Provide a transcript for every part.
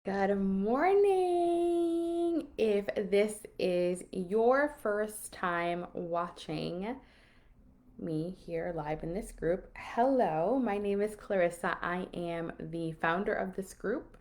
Good morning. If this is your first time watching me here live in this group, hello, my name is Clarissa. I am the founder of this group,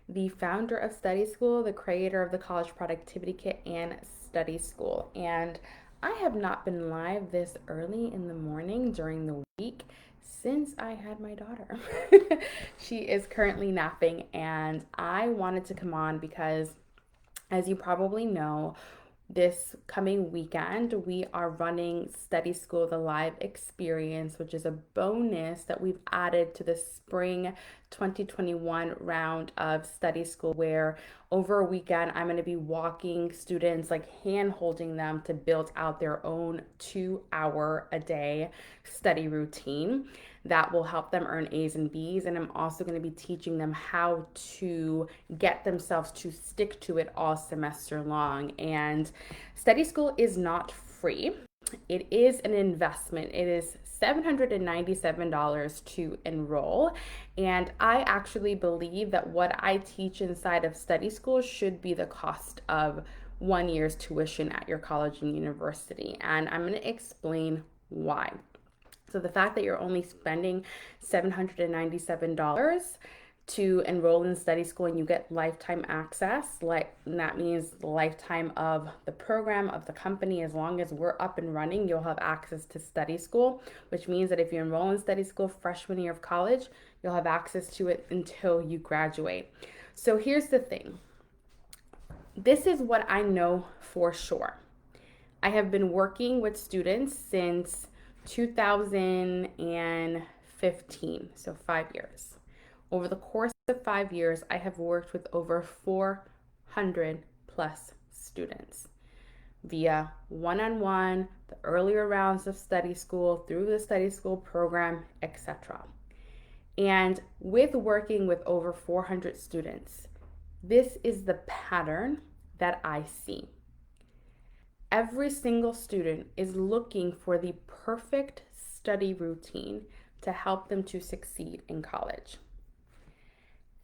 the founder of Study School, the creator of the College Productivity Kit and Study School. And I have not been live this early in the morning during the week since I had my daughter. She is currently napping, and I wanted to come on because, as you probably know, this coming weekend, we are running Study School, the live experience, which is a bonus that we've added to the spring 2021 round of Study School, where over a weekend, I'm going to be walking students, like hand holding them to build out their own 2 hour a day study routine that will help them earn A's and B's. And I'm also going to be teaching them how to get themselves to stick to it all semester long. And Study School is not free. It is an investment. It is $797 to enroll. And I actually believe that what I teach inside of Study School should be the cost of 1 year's tuition at your college and university. And I'm going to explain why. So the fact that you're only spending $797 to enroll in Study School and you get lifetime access, like that means the lifetime of the program, of the company. As long as we're up and running, you'll have access to Study School, which means that if you enroll in Study School freshman year of college, you'll have access to it until you graduate. So here's the thing. This is what I know for sure. I have been working with students since 2015, so 5 years. Over the course of 5 years, I have worked with over 400 plus students via one-on-one, the earlier rounds of Study School, through the Study School program, etc. And with working with over 400 students, this is the pattern that I see. Every single student is looking for the perfect study routine to help them to succeed in college.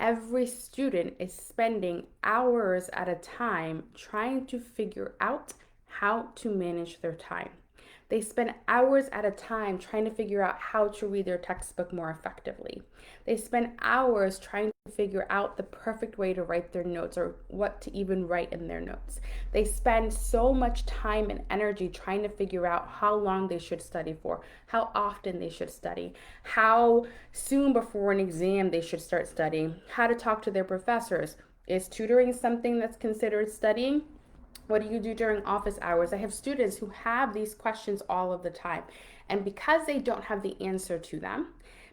Every student is spending hours at a time trying to figure out how to manage their time. They spend hours at a time trying to figure out how to read their textbook more effectively. They spend hours trying to figure out the perfect way to write their notes or what to even write in their notes. They spend so much time and energy trying to figure out how long they should study for, how often they should study, how soon before an exam they should start studying, how to talk to their professors. Is tutoring something that's considered studying? What do you do during office hours? I have students who have these questions all of the time. And because they don't have the answer to them,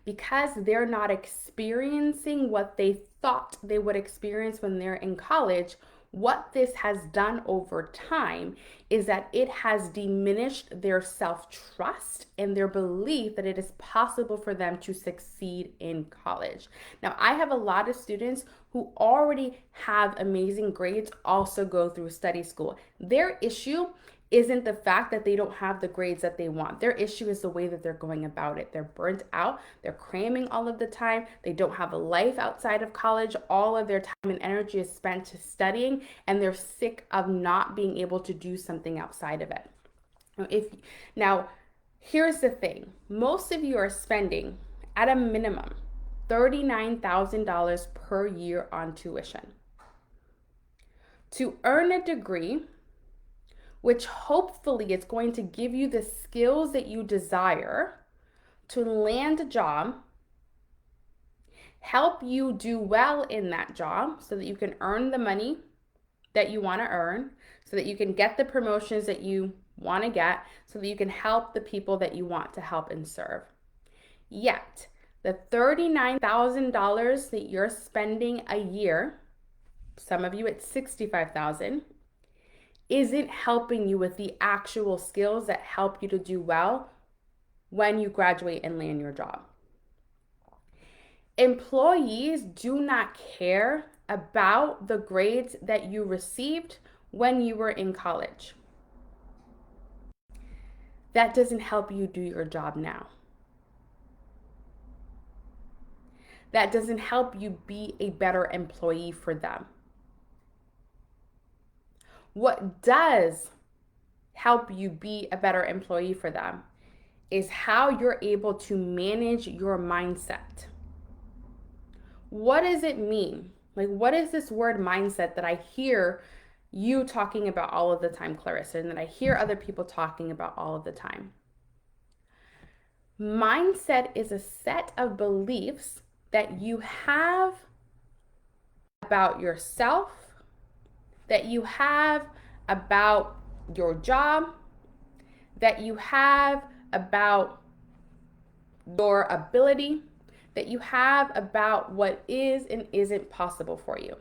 because they're not experiencing what they thought they would experience when they're in college, what this has done over time is that it has diminished their self-trust and their belief that it is possible for them to succeed in college. Now, I have a lot of students who already have amazing grades also go through Study School. Their issue isn't the fact that they don't have the grades that they want. Their issue is the way that they're going about it. They're burnt out, they're cramming all of the time, they don't have a life outside of college. All of their time and energy is spent to studying, and they're sick of not being able to do something outside of it. Now, here's the thing. Most of you are spending at a minimum $39,000 per year on tuition. To earn a degree, which hopefully is going to give you the skills that you desire to land a job, help you do well in that job so that you can earn the money that you want to earn, so that you can get the promotions that you want to get, so that you can help the people that you want to help and serve. Yet, the $39,000 that you're spending a year, some of you at $65,000, isn't helping you with the actual skills that help you to do well when you graduate and land your job. Employees do not care about the grades that you received when you were in college. That doesn't help you do your job now. that doesn't help you be a better employee for them. What does help you be a better employee for them is how you're able to manage your mindset. What does it mean? Like, what is this word mindset that I hear you talking about all of the time, Clarissa, and that I hear other people talking about all of the time? Mindset is a set of beliefs that you have about yourself, that you have about your job, that you have about your ability, that you have about what is and isn't possible for you.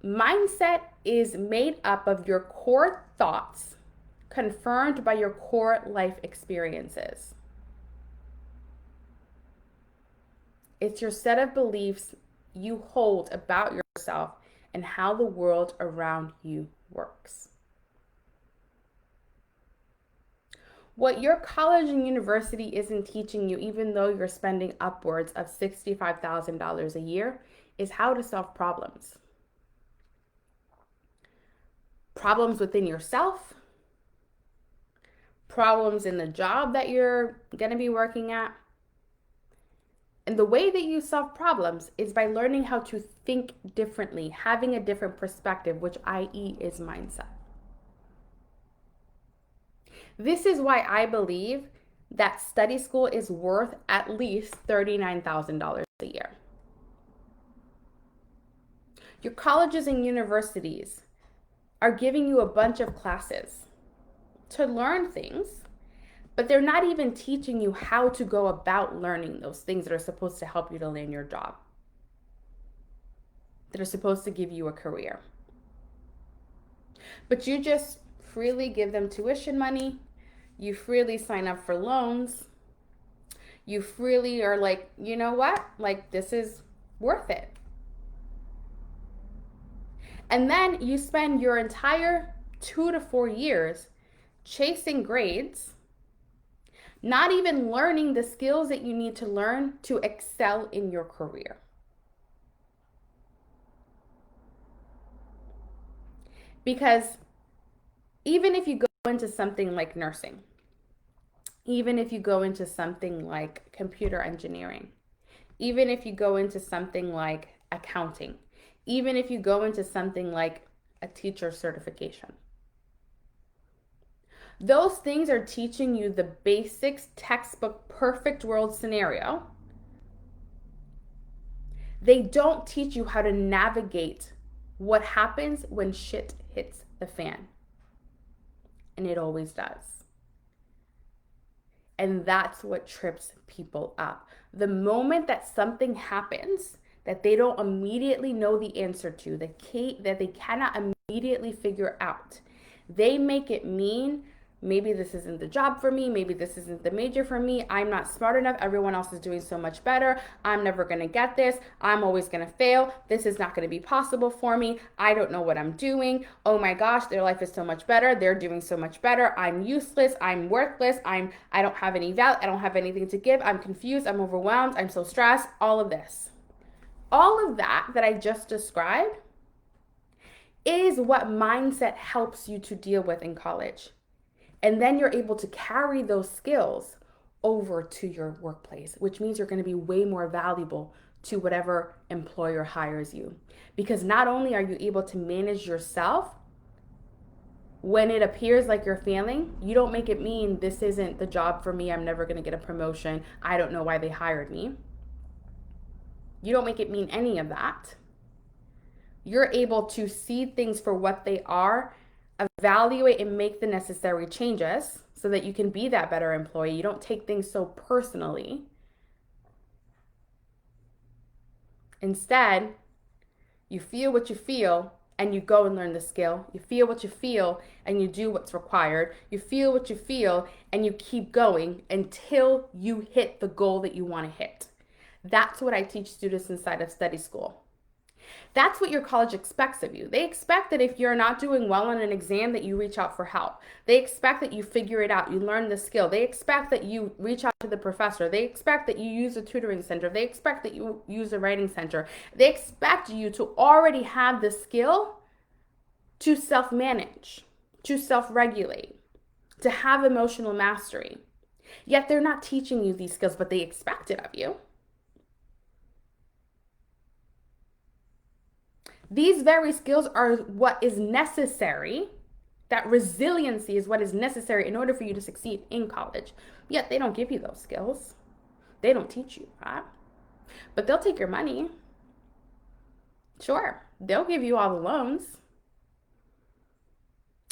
Mindset is made up of your core thoughts confirmed by your core life experiences. It's your set of beliefs you hold about yourself and how the world around you works. What your college and university isn't teaching you, even though you're spending upwards of $65,000 a year, is how to solve problems. Problems within yourself, problems in the job that you're going to be working at. And the way that you solve problems is by learning how to think differently, having a different perspective, which i.e. is mindset. This is why I believe that study school is worth at least $39,000 a year. Your colleges and universities are giving you a bunch of classes to learn things, but they're not even teaching you how to go about learning those things that are supposed to help you to land your job, that are supposed to give you a career. But you just freely give them tuition money. You freely sign up for loans. You freely are like, you know what? Like, this is worth it. And then you spend your entire 2 to 4 years chasing grades, not even learning the skills that you need to learn to excel in your career. Because even if you go into something like nursing, even if you go into something like computer engineering, even if you go into something like accounting, even if you go into something like a teacher certification, those things are teaching you the basics, textbook, perfect world scenario. They don't teach you how to navigate what happens when shit hits the fan. And it always does. And that's what trips people up. The moment that something happens that they don't immediately know the answer to, that they cannot immediately figure out, they make it mean, maybe this isn't the job for me, maybe this isn't the major for me, I'm not smart enough, everyone else is doing so much better, I'm never gonna get this, I'm always gonna fail, this is not gonna be possible for me, I don't know what I'm doing, oh my gosh, their life is so much better, they're doing so much better, I'm useless, I'm worthless, I don't have any value, I don't have anything to give, I'm confused, I'm overwhelmed, I'm so stressed, all of this. All of that I just described is what mindset helps you to deal with in college. And then you're able to carry those skills over to your workplace, which means you're going to be way more valuable to whatever employer hires you. Because not only are you able to manage yourself, when it appears like you're failing, you don't make it mean this isn't the job for me, I'm never going to get a promotion, I don't know why they hired me. You don't make it mean any of that. You're able to see things for what they are, evaluate and make the necessary changes so that you can be that better employee. You don't take things so personally. Instead, you feel what you feel and you go and learn the skill. You feel what you feel and you do what's required. You feel what you feel and you keep going until you hit the goal that you want to hit. That's what I teach students inside of study school. That's what your college expects of you. They expect that if you're not doing well on an exam that you reach out for help. They expect that you figure it out, you learn the skill. They expect that you reach out to the professor. They expect that you use a tutoring center. They expect that you use a writing center. They expect you to already have the skill to self-manage, to self-regulate, to have emotional mastery. Yet they're not teaching you these skills, but they expect it of you. These very skills are what is necessary. That resiliency is what is necessary in order for you to succeed in college. Yet they don't give you those skills. They don't teach you that. But they'll take your money. Sure, they'll give you all the loans.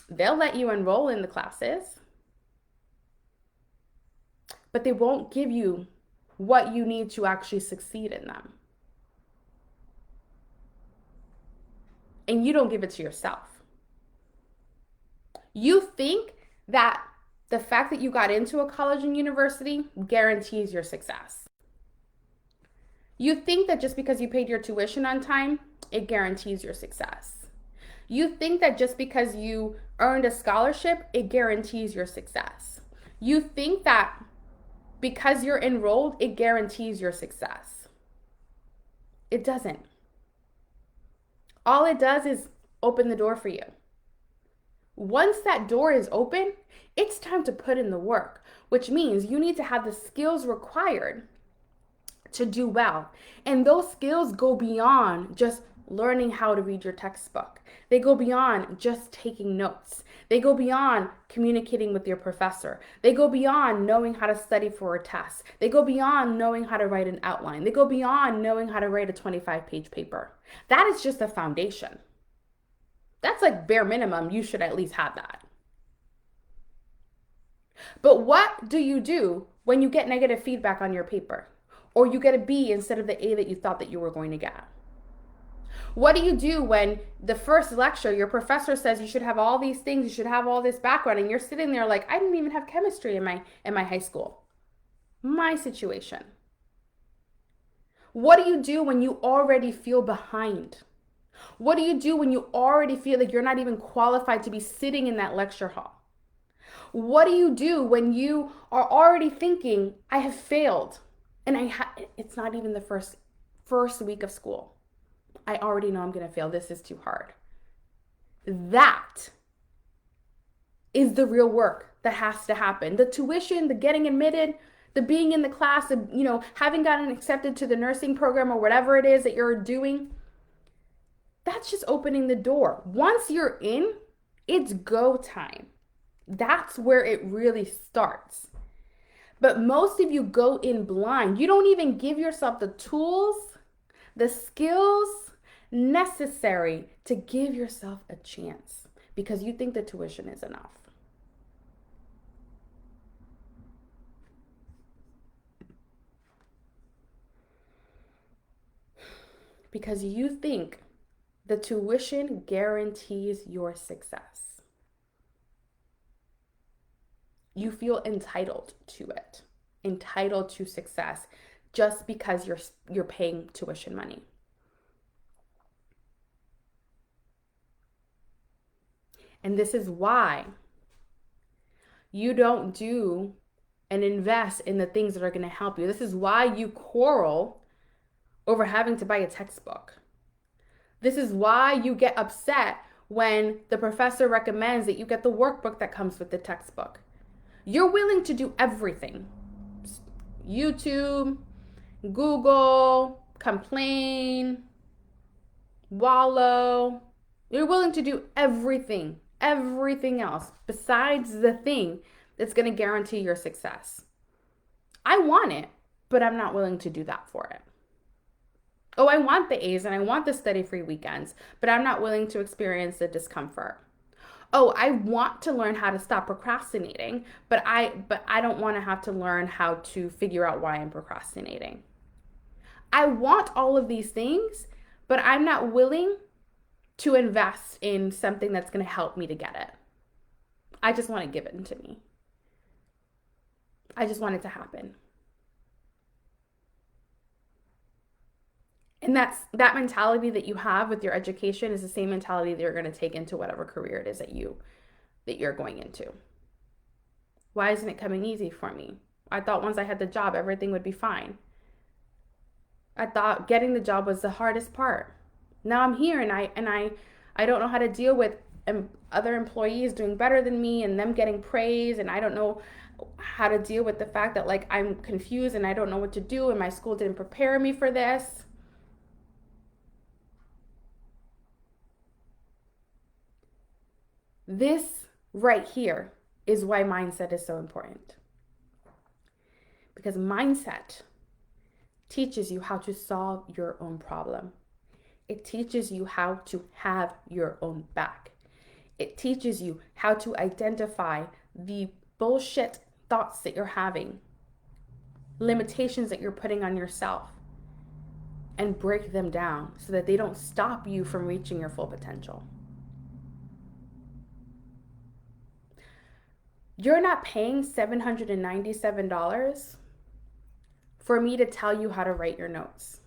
They'll let you enroll in the classes. But they won't give you what you need to actually succeed in them. And you don't give it to yourself. You think that the fact that you got into a college and university guarantees your success. You think that just because you paid your tuition on time, it guarantees your success. You think that just because you earned a scholarship, it guarantees your success. You think that because you're enrolled, it guarantees your success. It doesn't. All it does is open the door for you. Once that door is open, it's time to put in the work, which means you need to have the skills required to do well. And those skills go beyond just learning how to read your textbook. They go beyond just taking notes. They go beyond communicating with your professor. They go beyond knowing how to study for a test. They go beyond knowing how to write an outline. They go beyond knowing how to write a 25-page paper. That is just a foundation. That's like bare minimum. You should at least have that. But what do you do when you get negative feedback on your paper? Or you get a B instead of the A that you thought that you were going to get? What do you do when the first lecture, your professor says you should have all these things, you should have all this background, and you're sitting there like, I didn't even have chemistry in my high school. My situation. What do you do when you already feel behind? What do you do when you already feel like you're not even qualified to be sitting in that lecture hall? What do you do when you are already thinking, I have failed, and it's not even the first week of school. I already know I'm going to fail. This is too hard. That is the real work that has to happen. The tuition, the getting admitted, the being in the class, the, having gotten accepted to the nursing program or whatever it is that you're doing, that's just opening the door. Once you're in, it's go time. That's where it really starts. But most of you go in blind. You don't even give yourself the tools, the skills necessary to give yourself a chance because you think the tuition is enough. Because you think the tuition guarantees your success. You feel entitled to it, entitled to success just because you're paying tuition money. And this is why you don't do and invest in the things that are going to help you. This is why you quarrel over having to buy a textbook. This is why you get upset when the professor recommends that you get the workbook that comes with the textbook. You're willing to do everything. YouTube, Google, complain, wallow. You're willing to do everything else besides the thing that's going to guarantee your success. I want it, but I'm not willing to do that for it. Oh, I want the A's and I want the study-free weekends, but I'm not willing to experience the discomfort. Oh, I want to learn how to stop procrastinating, but I don't want to have to learn how to figure out why I'm procrastinating. I want all of these things, but I'm not willing to invest in something that's going to help me to get it. I just want it given to me. I just want it to happen. And that mentality that you have with your education is the same mentality that you're going to take into whatever career it is that you're going into. Why isn't it coming easy for me? I thought once I had the job, everything would be fine. I thought getting the job was the hardest part. Now I'm here and I don't know how to deal with other employees doing better than me and them getting praise, and I don't know how to deal with the fact that like I'm confused and I don't know what to do and my school didn't prepare me for this. This right here is why mindset is so important. Because mindset teaches you how to solve your own problem. It teaches you how to have your own back. It teaches you how to identify the bullshit thoughts that you're having, limitations that you're putting on yourself, and break them down so that they don't stop you from reaching your full potential. You're not paying $797 for me to tell you how to write your notes.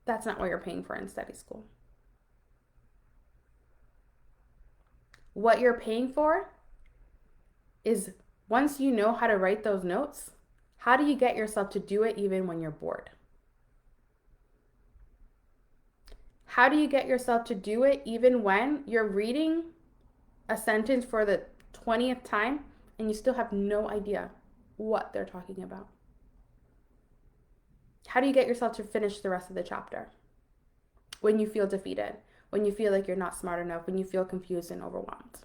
That's not what you're paying for in study school. What you're paying for is, once you know how to write those notes, how do you get yourself to do it even when you're bored? How do you get yourself to do it even when you're reading a sentence for the 20th time and you still have no idea what they're talking about? How do you get yourself to finish the rest of the chapter when you feel defeated, when you feel like you're not smart enough, when you feel confused and overwhelmed?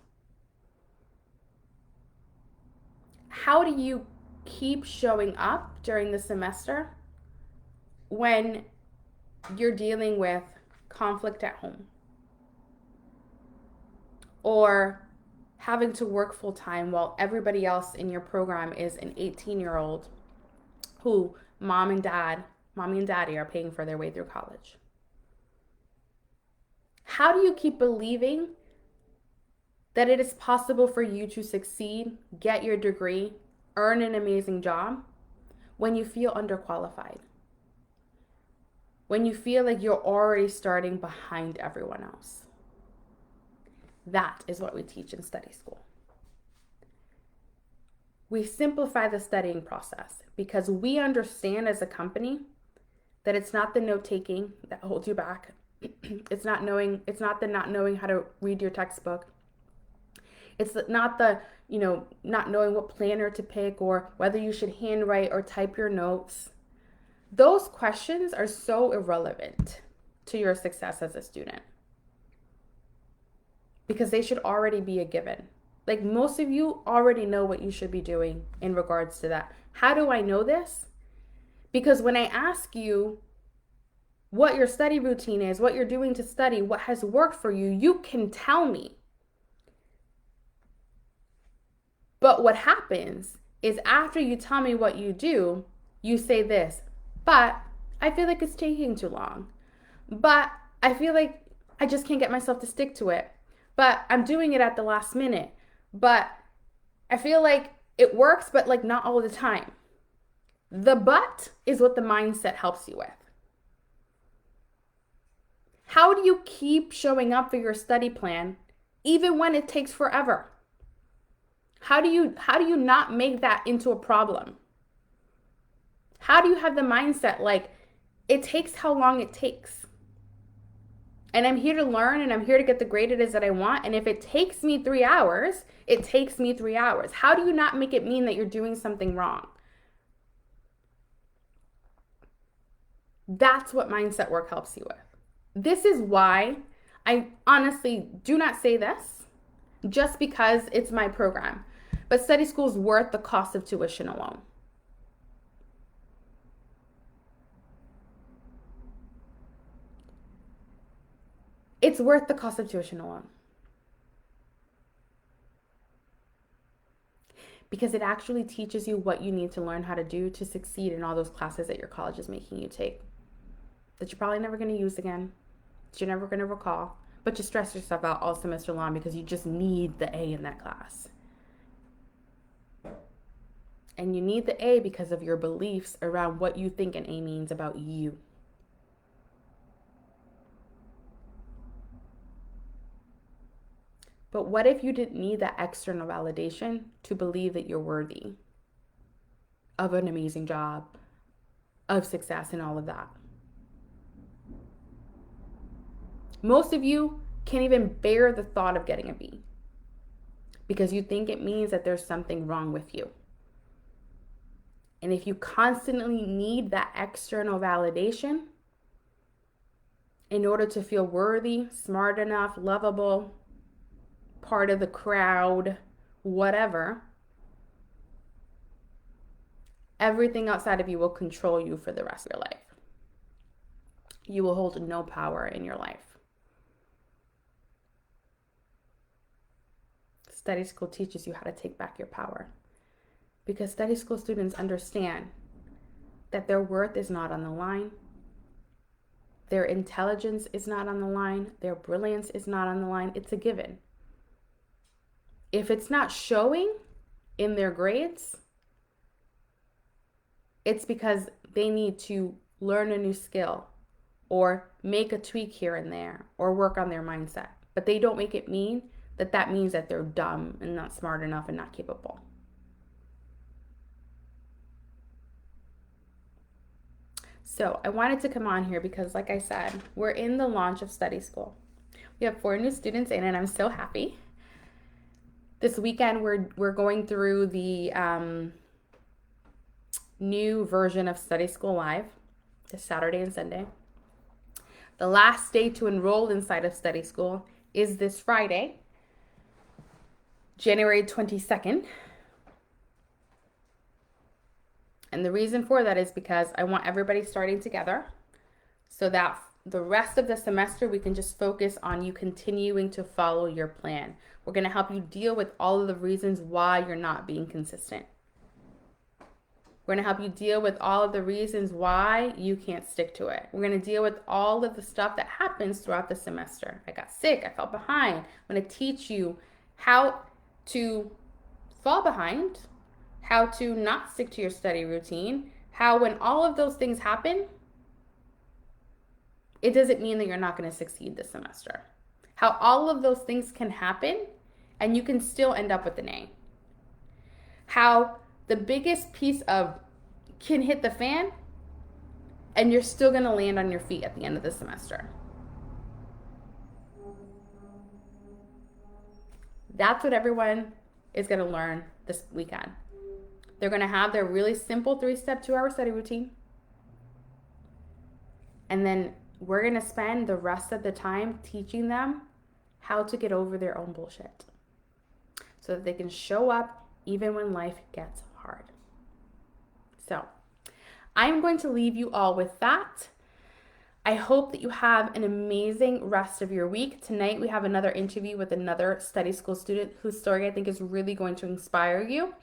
How do you keep showing up during the semester when you're dealing with conflict at home, or having to work full time while everybody else in your program is an 18-year-old who mommy and daddy are paying for their way through college? How do you keep believing that it is possible for you to succeed, get your degree, earn an amazing job when you feel underqualified? When you feel like you're already starting behind everyone else? That is what we teach in study school. We simplify the studying process because we understand as a company that it's not the note-taking that holds you back. It's not the not knowing how to read your textbook. It's not the, not knowing what planner to pick or whether you should handwrite or type your notes. Those questions are so irrelevant to your success as a student because they should already be a given. Like, most of you already know what you should be doing in regards to that. How do I know this? Because when I ask you what your study routine is, what you're doing to study, what has worked for you, you can tell me. But what happens is after you tell me what you do, you say this: but I feel like it's taking too long. But I feel like I just can't get myself to stick to it. But I'm doing it at the last minute. But I feel like it works, but like not all the time. The but is what the mindset helps you with. How do you keep showing up for your study plan even when it takes forever? How do you not make that into a problem? How do you have the mindset like it takes how long it takes? And I'm here to learn and I'm here to get the grade it is that I want. And if it takes me 3 hours, it takes me 3 hours. How do you not make it mean that you're doing something wrong? That's what mindset work helps you with. This is why I honestly do not say this just because it's my program. But study school is worth the cost of tuition alone. It's worth the cost of tuition alone. Because it actually teaches you what you need to learn how to do to succeed in all those classes that your college is making you take, that you're probably never going to use again, that you're never going to recall, but you stress yourself out all semester long because you just need the A in that class. And you need the A because of your beliefs around what you think an A means about you. But what if you didn't need that external validation to believe that you're worthy of an amazing job, of success, and all of that? Most of you can't even bear the thought of getting a B because you think it means that there's something wrong with you. And if you constantly need that external validation in order to feel worthy, smart enough, lovable, part of the crowd, whatever, everything outside of you will control you for the rest of your life. You will hold no power in your life. Study school teaches you how to take back your power because study school students understand that their worth is not on the line. Their intelligence is not on the line. Their brilliance is not on the line. It's a given. If it's not showing in their grades, it's because they need to learn a new skill or make a tweak here and there or work on their mindset. But they don't make it mean that that means that they're dumb and not smart enough and not capable. So I wanted to come on here because, like I said, we're in the launch of study school. We have 4 new students in, and I'm so happy. This weekend, we're going through the new version of Study School Live, this Saturday and Sunday. The last day to enroll inside of Study School is this Friday, January 22nd. And the reason for that is because I want everybody starting together so that the rest of the semester we can just focus on you continuing to follow your plan. We're going to help you deal with all of the reasons why you're not being consistent. We're going to help you deal with all of the reasons why you can't stick to it. We're going to deal with all of the stuff that happens throughout the semester. I got sick, I fell behind. I'm going to teach you how to fall behind, how to not stick to your study routine, how when all of those things happen, it doesn't mean that you're not going to succeed this semester. How all of those things can happen and you can still end up with an A. How the biggest piece of can hit the fan and you're still going to land on your feet at the end of the semester. That's what everyone is going to learn this weekend. They're going to have their really simple 3-step 2-hour study routine. And then we're going to spend the rest of the time teaching them how to get over their own bullshit so that they can show up even when life gets hard. So I'm going to leave you all with that. I hope that you have an amazing rest of your week. Tonight we have another interview with another study school student whose story I think is really going to inspire you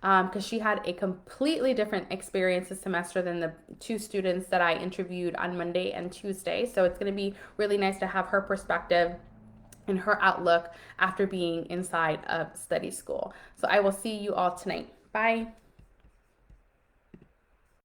because she had a completely different experience this semester than the 2 students that I interviewed on Monday and Tuesday. So it's going to be really nice to have her perspective and her outlook after being inside of study school. So I will see you all tonight. Bye.